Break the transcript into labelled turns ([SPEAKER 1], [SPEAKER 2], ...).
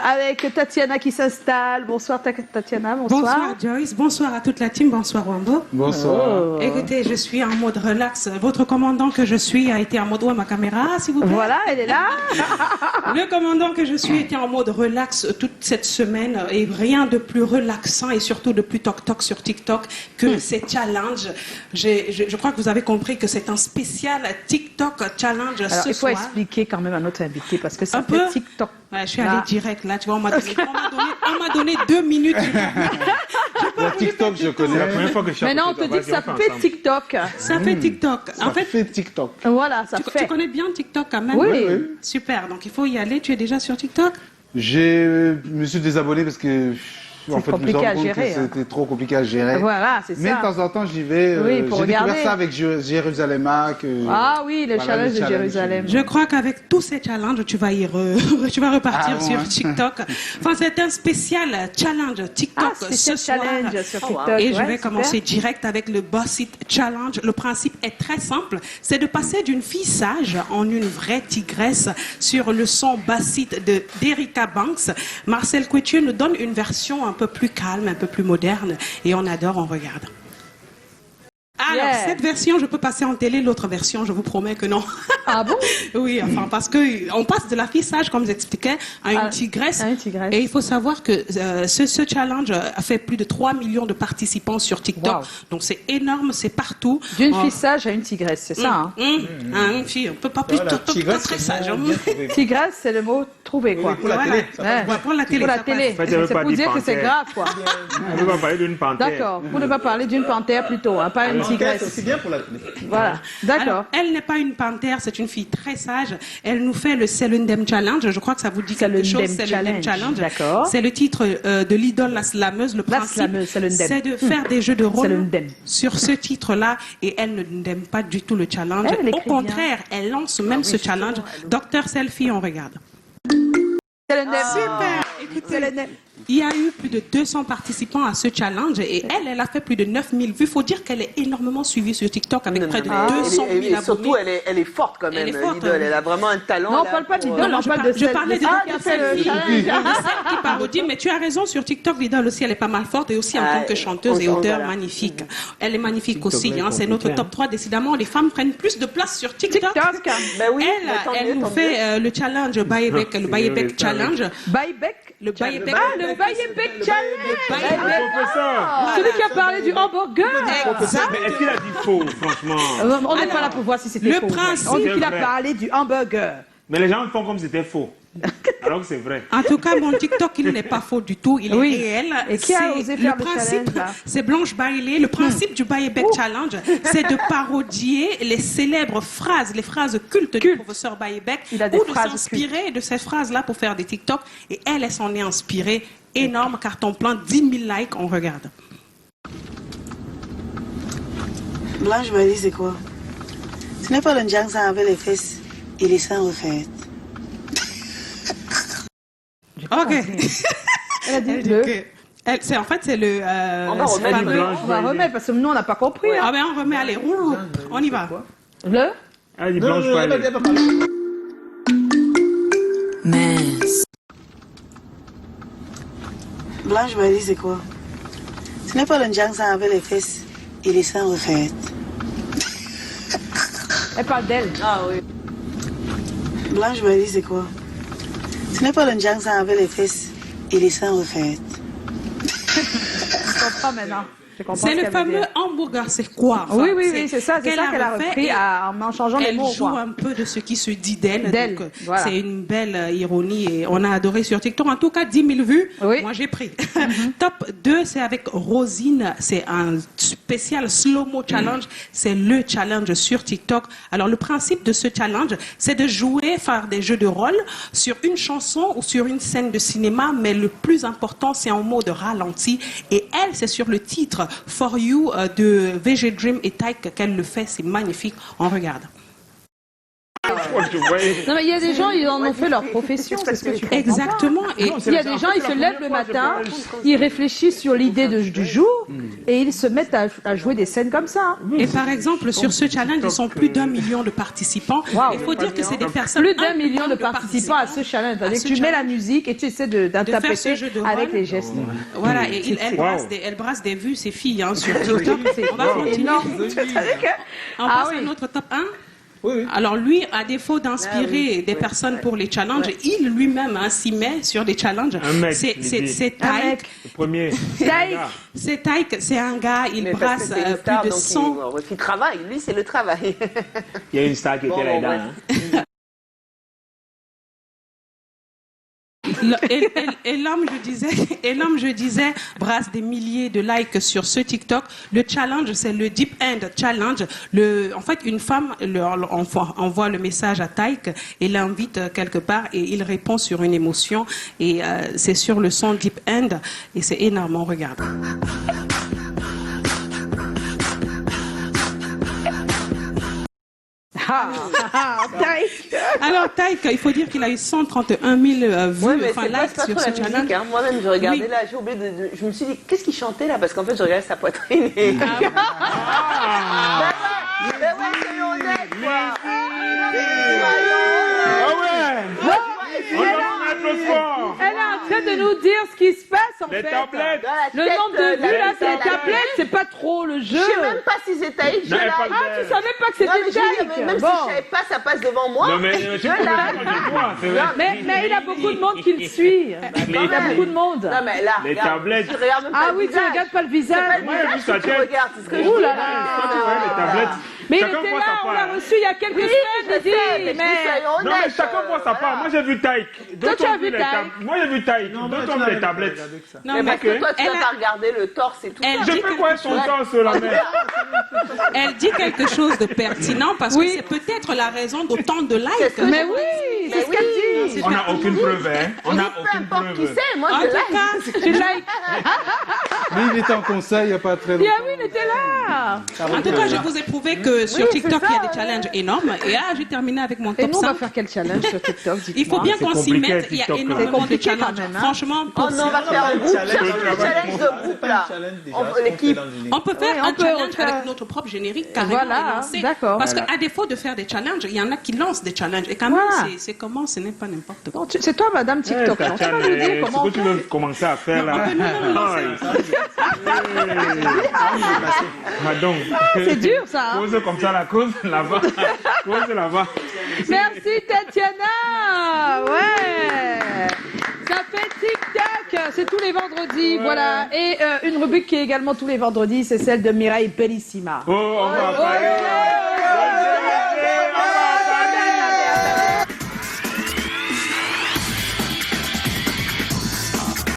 [SPEAKER 1] Avec Tatiana qui s'installe. Bonsoir Tatiana, bonsoir.
[SPEAKER 2] Bonsoir Joyce, bonsoir à toute la team, bonsoir Wambo.
[SPEAKER 3] Bonsoir.
[SPEAKER 2] Écoutez, je suis en mode relax. Votre commandant que je suis a été en mode... Où est ma caméra, s'il vous plaît?
[SPEAKER 1] Voilà, elle est là.
[SPEAKER 2] Le commandant que je suis était en mode relax toute cette semaine. Et rien de plus relaxant et surtout de plus toc-toc sur TikTok que ces challenges. Je crois que vous avez compris que c'est un spécial TikTok challenge.
[SPEAKER 1] Alors, il faut expliquer quand même à notre invité parce que ça
[SPEAKER 2] Un
[SPEAKER 1] fait
[SPEAKER 2] peu
[SPEAKER 1] TikTok.
[SPEAKER 2] Ouais, je suis allée direct là, tu vois, on m'a donné 2 minutes.
[SPEAKER 3] La TikTok, je connais.
[SPEAKER 4] La première fois que je suis
[SPEAKER 1] Mais non, on te dit que ça fait TikTok.
[SPEAKER 2] Ça fait TikTok.
[SPEAKER 3] En fait, TikTok.
[SPEAKER 1] Voilà, ça
[SPEAKER 2] Tu
[SPEAKER 1] fait.
[SPEAKER 2] connais bien TikTok quand même?
[SPEAKER 1] Oui.
[SPEAKER 2] Super, donc il faut y aller. Tu es déjà sur TikTok?
[SPEAKER 3] Je me suis désabonné parce que en fait,
[SPEAKER 1] compliqué à gérer, hein.
[SPEAKER 3] C'était trop compliqué à gérer.
[SPEAKER 1] Voilà, c'est ça.
[SPEAKER 3] Mais de temps en temps, j'y vais.
[SPEAKER 1] Oui, pour
[SPEAKER 3] j'ai découvert
[SPEAKER 1] regarder.
[SPEAKER 3] ça avec Jérusalem.
[SPEAKER 1] Ah oui, le
[SPEAKER 3] Voilà,
[SPEAKER 1] challenge
[SPEAKER 3] les
[SPEAKER 1] de Jérusalem.
[SPEAKER 2] Je crois qu'avec tous ces challenges, tu vas repartir
[SPEAKER 3] Ah,
[SPEAKER 2] sur
[SPEAKER 3] ouais.
[SPEAKER 2] TikTok. Enfin, c'est un spécial challenge TikTok
[SPEAKER 1] Ah, c'est
[SPEAKER 2] ce soir.
[SPEAKER 1] challenge sur TikTok.
[SPEAKER 2] Et je
[SPEAKER 1] ouais,
[SPEAKER 2] vais
[SPEAKER 1] super.
[SPEAKER 2] commencer direct avec le Boss It Challenge. Le principe est très simple. C'est de passer d'une fille sage en une vraie tigresse sur le son Boss It d'Erika Banks. Marcel Couetier nous donne une version un peu plus calme, un peu plus moderne. Et on adore, on regarde. Alors,
[SPEAKER 1] Yeah.
[SPEAKER 2] cette version, je peux passer en télé. L'autre version, je vous promets que non.
[SPEAKER 1] Ah bon?
[SPEAKER 2] Oui, enfin, parce que on passe de la fille sage, comme j'expliquais, à une tigresse.
[SPEAKER 1] à une tigresse.
[SPEAKER 2] Et il faut savoir que ce challenge a fait plus de 3 millions de participants sur TikTok.
[SPEAKER 1] Wow.
[SPEAKER 2] Donc, c'est énorme, c'est partout.
[SPEAKER 1] D'une fille sage à une tigresse, c'est ça. Hein?
[SPEAKER 2] Une fille, on peut pas plus,
[SPEAKER 3] Voilà,
[SPEAKER 2] pas
[SPEAKER 3] tigresse,
[SPEAKER 2] très
[SPEAKER 3] c'est
[SPEAKER 2] sage.
[SPEAKER 3] bon,
[SPEAKER 2] hein.
[SPEAKER 3] bien trouvé.
[SPEAKER 1] Tigresse, c'est le mot trouvé, quoi.
[SPEAKER 3] pour la
[SPEAKER 2] Voilà.
[SPEAKER 3] télé. Ça
[SPEAKER 1] Ouais.
[SPEAKER 2] Ouais, pour la télé.
[SPEAKER 1] Pour la
[SPEAKER 2] ça
[SPEAKER 1] télé.
[SPEAKER 2] passe.
[SPEAKER 4] fait, elle veut
[SPEAKER 1] C'est
[SPEAKER 4] pas
[SPEAKER 1] pour
[SPEAKER 4] dire
[SPEAKER 1] dire que c'est
[SPEAKER 4] panthère.
[SPEAKER 1] grave, quoi.
[SPEAKER 4] On va parler d'une panthère.
[SPEAKER 1] D'accord. Pour ne pas parler d'une panthère plutôt, hein, pas une tigresse.
[SPEAKER 3] C'est bien pour la télé.
[SPEAKER 1] Voilà. D'accord.
[SPEAKER 2] Alors, elle n'est pas une panthère, c'est une fille très sage. Elle nous fait le Selundem Challenge. Je crois que ça vous dit quelque chose.
[SPEAKER 1] Selundem Challenge.
[SPEAKER 2] Challenge.
[SPEAKER 1] D'accord.
[SPEAKER 2] C'est le titre de l'idole la slameuse. Le
[SPEAKER 1] La
[SPEAKER 2] principe,
[SPEAKER 1] slameuse, Selundem.
[SPEAKER 2] c'est de faire des jeux de rôle
[SPEAKER 1] Selundem.
[SPEAKER 2] sur ce titre-là. Et elle n'aime pas du tout le challenge.
[SPEAKER 1] Elle
[SPEAKER 2] Au
[SPEAKER 1] écrit
[SPEAKER 2] contraire, elle lance même ce challenge. Docteur Selfie, on regarde.
[SPEAKER 1] Selundem.
[SPEAKER 2] Super. Écoutez, il y a eu plus de 200 participants à ce challenge et elle a fait plus de 9000 vues. Il faut dire qu'elle est énormément suivie sur TikTok avec près de 200 000
[SPEAKER 5] et surtout,
[SPEAKER 2] abonnés.
[SPEAKER 5] elle est forte quand même,
[SPEAKER 2] Elle est forte,
[SPEAKER 5] l'idole.
[SPEAKER 2] hein.
[SPEAKER 5] Elle a vraiment un talent.
[SPEAKER 1] Non, on
[SPEAKER 5] là,
[SPEAKER 1] parle pas
[SPEAKER 5] pour,
[SPEAKER 1] d'idole, on parle de
[SPEAKER 2] je parlais de
[SPEAKER 1] Ah,
[SPEAKER 2] Docteur
[SPEAKER 1] c'est le
[SPEAKER 2] Selfie.
[SPEAKER 1] challenge.
[SPEAKER 2] Celle qui parodie, mais tu as raison, sur TikTok, l'idole aussi, elle est pas mal forte et aussi en tant que chanteuse et auteure
[SPEAKER 5] voilà.
[SPEAKER 2] magnifique. Elle est magnifique
[SPEAKER 4] TikTok,
[SPEAKER 2] aussi,
[SPEAKER 4] là,
[SPEAKER 2] hein, c'est notre
[SPEAKER 4] compliqué,
[SPEAKER 2] top 3. Décidément, les femmes prennent plus de place sur TikTok.
[SPEAKER 1] TikTok.
[SPEAKER 5] Ben oui, mais tant
[SPEAKER 2] Elle
[SPEAKER 5] mieux,
[SPEAKER 2] nous
[SPEAKER 5] tant
[SPEAKER 2] fait le challenge Bayebek, le Bayebek Challenge.
[SPEAKER 1] Buyback.
[SPEAKER 2] Le Bayebek.
[SPEAKER 1] Ah, le Buyback Challenge.
[SPEAKER 2] Voilà.
[SPEAKER 1] Celui qui a parlé du hamburger.
[SPEAKER 2] Exact.
[SPEAKER 4] Mais est-ce qu'il a dit faux, franchement?
[SPEAKER 1] On n'est pas là pour voir si c'était
[SPEAKER 2] le
[SPEAKER 1] faux.
[SPEAKER 2] principe-
[SPEAKER 1] On dit qu'il a
[SPEAKER 4] C'est vrai.
[SPEAKER 1] parlé du hamburger.
[SPEAKER 4] Mais les gens font comme si c'était faux. Alors que c'est vrai.
[SPEAKER 2] En tout cas, mon TikTok, il n'est pas faux du tout, il
[SPEAKER 1] Oui.
[SPEAKER 2] est réel.
[SPEAKER 1] Et qui a
[SPEAKER 2] C'est
[SPEAKER 1] osé faire le
[SPEAKER 2] principe,
[SPEAKER 1] challenge, là?
[SPEAKER 2] c'est Blanche Bailey. Le principe du Bayebek Challenge, c'est de parodier les célèbres phrases, les phrases cultes du professeur Bayebek,
[SPEAKER 1] Il a des
[SPEAKER 2] ou de
[SPEAKER 1] phrases
[SPEAKER 2] s'inspirer de ces phrases-là pour faire des TikTok. Et elle s'en est inspirée. Énorme carton plein, 10 000 likes, on regarde.
[SPEAKER 6] Blanche Bailey, c'est quoi? Ce n'est pas le Njang Sang avec les fesses et les seins refaits.
[SPEAKER 2] Ok.
[SPEAKER 1] Elle a dit
[SPEAKER 2] Elle dit
[SPEAKER 1] le.
[SPEAKER 2] que- c'est en fait, c'est le.
[SPEAKER 5] On va remettre
[SPEAKER 2] fameux-
[SPEAKER 5] le-
[SPEAKER 1] On va remettre parce que nous on n'a pas compris. hein.
[SPEAKER 2] Ah ben on remet, allez, on y va.
[SPEAKER 1] Le.
[SPEAKER 4] Elle dit blanche pas aller.
[SPEAKER 6] Blanche Bailey, c'est quoi? Ce n'est pas le Njang Sang avec les fesses et les seins refaits.
[SPEAKER 1] Elle parle d'elle.
[SPEAKER 5] Ah oui.
[SPEAKER 6] Blanche Bailey, c'est quoi? Ce n'est pas le Njang Sang avec les fesses et les seins refaits.
[SPEAKER 1] Je comprends maintenant. Je comprends
[SPEAKER 2] C'est
[SPEAKER 1] ce
[SPEAKER 2] le
[SPEAKER 1] qu'elle veut
[SPEAKER 2] fameux
[SPEAKER 1] dire.
[SPEAKER 2] hamburger, c'est quoi? Enfin,
[SPEAKER 1] Oui, c'est ça qu'elle a
[SPEAKER 2] refait
[SPEAKER 1] repris
[SPEAKER 2] et
[SPEAKER 1] en changeant les
[SPEAKER 2] elle
[SPEAKER 1] mots.
[SPEAKER 2] joue
[SPEAKER 1] quoi.
[SPEAKER 2] un peu de ce qui se dit d'elle.
[SPEAKER 1] D'elle,
[SPEAKER 2] Donc,
[SPEAKER 1] voilà.
[SPEAKER 2] c'est une belle ironie et on a adoré sur TikTok. En tout cas, 10 000 vues.
[SPEAKER 1] Oui.
[SPEAKER 2] Moi, j'ai pris. Top 2, c'est avec Rosine. C'est un spécial slow-mo challenge. C'est le challenge sur TikTok. Alors, le principe de ce challenge, c'est de jouer, faire des jeux de rôle sur une chanson ou sur une scène de cinéma. Mais le plus important, c'est en mode ralenti. Et elle, c'est sur le titre For You de VG Dream et Tyke qu'elle le fait. C'est magnifique. On regarde.
[SPEAKER 4] Je voyais.
[SPEAKER 1] Non, mais il y a des gens, ils en ont fait leur profession, c'est ce que tu comprends
[SPEAKER 2] Exactement. Et
[SPEAKER 1] Il y a des gens, ils se lèvent le matin, ils réfléchissent sur l'idée du jour et ils se mettent à jouer des scènes comme ça.
[SPEAKER 2] Et par exemple, sur ce challenge, ils sont plus d'1 million de participants.
[SPEAKER 1] Wow.
[SPEAKER 2] Il faut dire que c'est des personnes...
[SPEAKER 1] Plus d'1 million de participants à ce challenge. C'est-à-dire que tu mets la musique et tu essaies d'interpréter avec les gestes.
[SPEAKER 2] Voilà, et elle brasse des vues, ces filles, hein, sur TikTok. On va continuer. On passe à notre top 1.
[SPEAKER 3] Oui.
[SPEAKER 2] Alors lui, à défaut d'inspirer des personnes pour les challenges, il lui-même s'y met sur des challenges.
[SPEAKER 4] Un mec,
[SPEAKER 2] C'est Taïk.
[SPEAKER 4] Le premier.
[SPEAKER 2] C'est Taïk, c'est un gars, il
[SPEAKER 5] Mais parce
[SPEAKER 2] brasse
[SPEAKER 5] que c'est une star,
[SPEAKER 2] plus de
[SPEAKER 5] donc
[SPEAKER 2] 100...
[SPEAKER 5] il travaille. Lui, c'est le travail.
[SPEAKER 4] Il y a une star qui était là-dedans. Hein.
[SPEAKER 2] Et l'homme, je disais, brasse des milliers de likes sur ce TikTok. Le challenge, c'est le Deep End Challenge. En fait, une femme envoie le message à Taïk et l'invite quelque part et il répond sur une émotion. Et c'est sur le son Deep End et c'est énorme, on regarde. Alors Taïk, il faut dire qu'il a eu 131 000 vues,
[SPEAKER 5] Ouais, mais
[SPEAKER 2] enfin
[SPEAKER 5] c'est
[SPEAKER 2] likes
[SPEAKER 5] pas
[SPEAKER 2] sur
[SPEAKER 5] trop
[SPEAKER 2] ce
[SPEAKER 5] la musique,
[SPEAKER 2] challenge.
[SPEAKER 5] hein. Moi-même, je regardais
[SPEAKER 2] Oui.
[SPEAKER 5] là, j'ai oublié je me suis dit, qu'est-ce qu'il chantait là? Parce qu'en fait, je regardais sa poitrine et... Ben ouais, soyons honnêtes, quoi.
[SPEAKER 4] Ah ouais. On va mettre le sport.
[SPEAKER 1] Elle est en train de nous dire ce qui se passe en
[SPEAKER 4] Les
[SPEAKER 1] fait.
[SPEAKER 4] tablettes.
[SPEAKER 1] Le nombre de vues là, c'est les tablettes, c'est pas trop le jeu.
[SPEAKER 5] Je sais même pas si c'est Taïk, je
[SPEAKER 4] Non, elle
[SPEAKER 5] like.
[SPEAKER 4] parle
[SPEAKER 1] Ah, tu savais pas que
[SPEAKER 5] Non, mais
[SPEAKER 1] c'était
[SPEAKER 5] je veux dire,
[SPEAKER 1] Taïk.
[SPEAKER 5] même si je savais pas, ça passe devant moi.
[SPEAKER 4] Non, mais je sais pas toi, c'est vrai.
[SPEAKER 1] Mais il a beaucoup de monde qui le suit. Il a beaucoup de monde.
[SPEAKER 5] Non, mais là,
[SPEAKER 4] Les
[SPEAKER 5] regarde,
[SPEAKER 4] tablettes.
[SPEAKER 5] tu regardes même pas
[SPEAKER 1] Ah
[SPEAKER 5] le
[SPEAKER 1] oui, tu
[SPEAKER 5] visage.
[SPEAKER 1] regardes pas le
[SPEAKER 5] C'est pas
[SPEAKER 1] visage.
[SPEAKER 5] le
[SPEAKER 4] Moi, j'ai vu
[SPEAKER 5] visage
[SPEAKER 4] sa
[SPEAKER 5] que tu
[SPEAKER 4] tête.
[SPEAKER 5] regardes, c'est ce que je
[SPEAKER 1] Ouh
[SPEAKER 5] dis.
[SPEAKER 1] là là.
[SPEAKER 4] Toi, tu vois les tablettes.
[SPEAKER 1] Mais il
[SPEAKER 4] Chacun
[SPEAKER 1] était
[SPEAKER 4] voit
[SPEAKER 1] là,
[SPEAKER 4] sa
[SPEAKER 1] on
[SPEAKER 4] part.
[SPEAKER 1] l'a reçu il y a quelques semaines,
[SPEAKER 5] Je sais,
[SPEAKER 1] Didi.
[SPEAKER 5] mais soyons
[SPEAKER 4] Non, mais
[SPEAKER 5] honnêtes.
[SPEAKER 4] chacun voit sa part. Moi, j'ai vu Taïk.
[SPEAKER 1] Toi, tu as vu Taïk.
[SPEAKER 4] Moi, j'ai vu Taïk. D'autres ont vu les tablettes.
[SPEAKER 2] Non,
[SPEAKER 5] Mais
[SPEAKER 2] mais
[SPEAKER 5] parce que toi, tu
[SPEAKER 2] elle
[SPEAKER 5] n'as
[SPEAKER 2] a-
[SPEAKER 5] pas regardé le torse et tout
[SPEAKER 2] Elle
[SPEAKER 5] ça.
[SPEAKER 4] Je
[SPEAKER 2] dit
[SPEAKER 4] fais quoi son torse, la mère?
[SPEAKER 2] Elle dit quelque chose de pertinent parce que c'est peut-être la raison d'autant de likes.
[SPEAKER 1] Mais oui, c'est ce qu'elle dit.
[SPEAKER 4] On n'a aucune preuve, hein. On n'a
[SPEAKER 5] Peu
[SPEAKER 4] aucune
[SPEAKER 5] importe qui
[SPEAKER 4] preuve.
[SPEAKER 5] c'est, moi,
[SPEAKER 2] En
[SPEAKER 5] je
[SPEAKER 2] tout
[SPEAKER 5] like.
[SPEAKER 2] cas,
[SPEAKER 1] Tu likes.
[SPEAKER 3] Lui, il était en conseil il n'y a pas très longtemps.
[SPEAKER 1] Ah oui, il était là.
[SPEAKER 2] en tout cas, je vous ai prouvé que sur TikTok, il y a des challenges énormes. Et là, j'ai terminé avec mon
[SPEAKER 1] Et
[SPEAKER 2] top
[SPEAKER 1] nous, on va
[SPEAKER 2] 5.
[SPEAKER 1] faire quel challenge sur TikTok?
[SPEAKER 2] Il faut bien
[SPEAKER 4] C'est
[SPEAKER 2] qu'on s'y
[SPEAKER 4] compliqué,
[SPEAKER 2] mette. Il y a
[SPEAKER 4] TikTok, là.
[SPEAKER 2] énormément
[SPEAKER 1] C'est
[SPEAKER 2] de
[SPEAKER 1] compliqué
[SPEAKER 2] challenges.
[SPEAKER 1] quand même, hein.
[SPEAKER 2] Franchement,
[SPEAKER 5] Oh non, on va faire un groupe challenge de groupe là. L'équipe.
[SPEAKER 2] on peut faire
[SPEAKER 1] Oui, on
[SPEAKER 2] un
[SPEAKER 1] peut
[SPEAKER 2] challenge
[SPEAKER 1] faire.
[SPEAKER 2] avec notre propre générique carrément
[SPEAKER 1] Voilà,
[SPEAKER 2] et lancer.
[SPEAKER 1] d'accord.
[SPEAKER 2] Parce qu'à défaut de faire des challenges, il y en a qui lancent des challenges. Et quand même,
[SPEAKER 1] Voilà.
[SPEAKER 2] c'est comment, ce n'est pas n'importe quoi.
[SPEAKER 1] Non, c'est toi, Madame TikTok.
[SPEAKER 4] Eh,
[SPEAKER 1] Non, tu vas nous dire
[SPEAKER 4] ce
[SPEAKER 1] comment
[SPEAKER 4] que
[SPEAKER 1] on
[SPEAKER 4] tu
[SPEAKER 1] fait.
[SPEAKER 4] veux commencer à faire là. Pardon.
[SPEAKER 1] C'est dur, ça, hein.
[SPEAKER 4] Cause comme ça, la cause là-bas. Cause là-bas.
[SPEAKER 1] Merci, Tatiana. Ouais. Ça fait TikTok. C'est tous les vendredis. Voilà. Et une rubrique qui est également tous les vendredis, c'est celle de Mireille Bellissima.
[SPEAKER 4] Oh, on va parler.